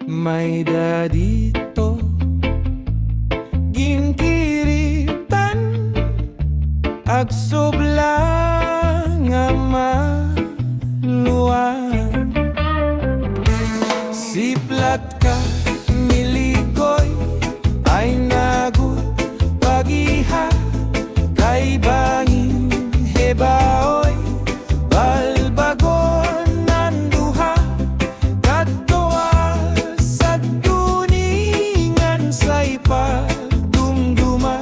may dadito ginkiritan agsubla nga maluan. Siplat ka milikoy ay nagut pagiha kay bangin hebaoy balbagon nanduha kadtoa sa tuningan say pagdumduma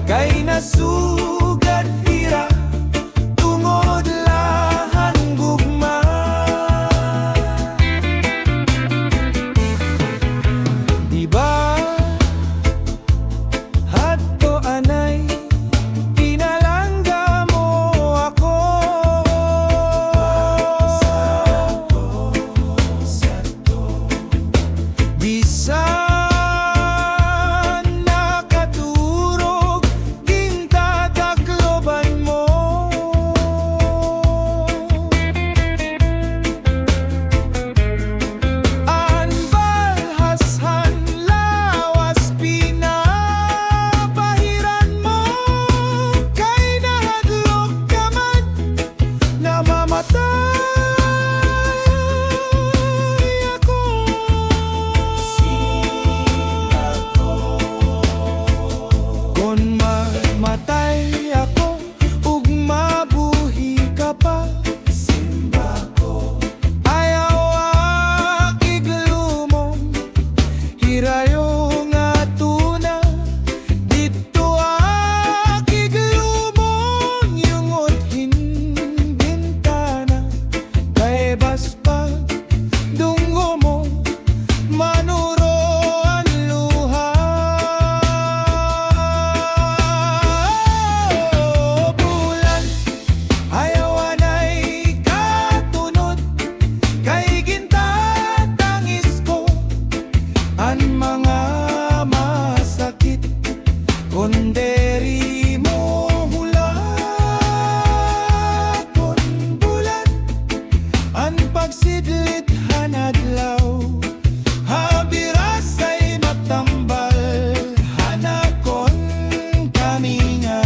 kay nasugad hira tungod lahan gugma. Diba hadto anay pinalangga mo ako bisan nakaturog gintatakloban mo. Anbalhashan lawas pinapahiran mo kay nahadlok ka man namamatay ako. Kung mamatay ako ug mabuhi ka pa, ayaw iglumong hirayo nga tuna dito iglumong yungot hinbintana kay baspag dungo mo manuro ang luha. Bulan ayaw anay katunod kay gintatangis ko ang mga masakit kunderi mo hula. Kon bulan ang pagsidlit hanadlaw habirasay matambal hanakon kamingaw.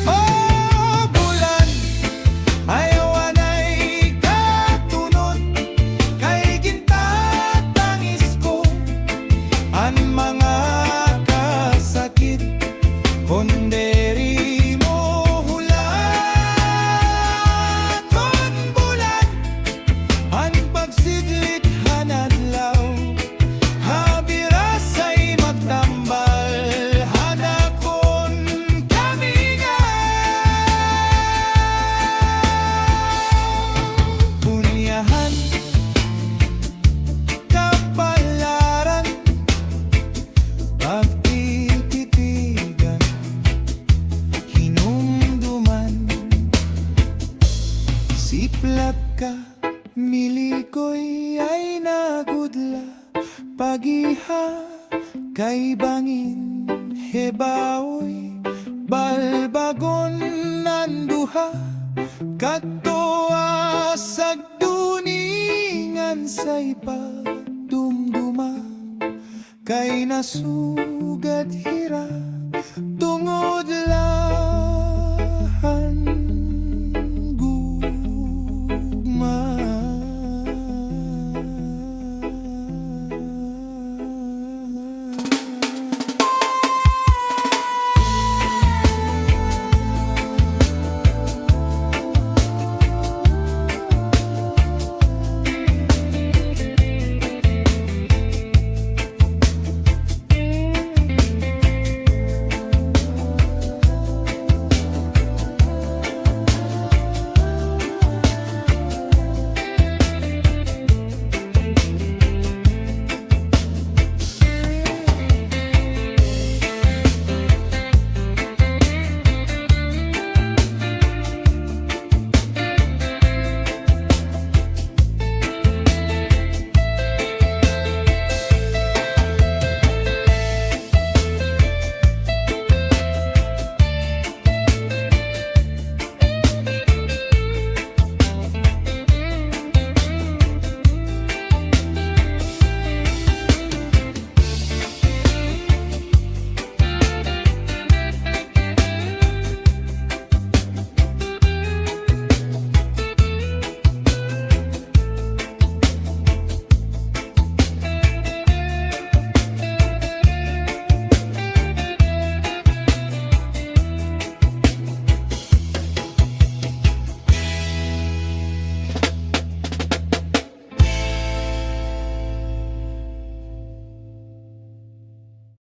Oh bulan ayaw anay katunod kay gintatangis ko ang mga kasakit kunderi mo hula. Kon bulan ang pagsidlit hanadlaw habirasay magtambal hanakon kamingaw. Punyahan kapalaran pagtititigan hinumduman siplat ka milikoy ay nagudla pagiha kay bangin hebaoy balbagon nanduha kadtoa sa tuningan say pagdumduma kay nasugad hira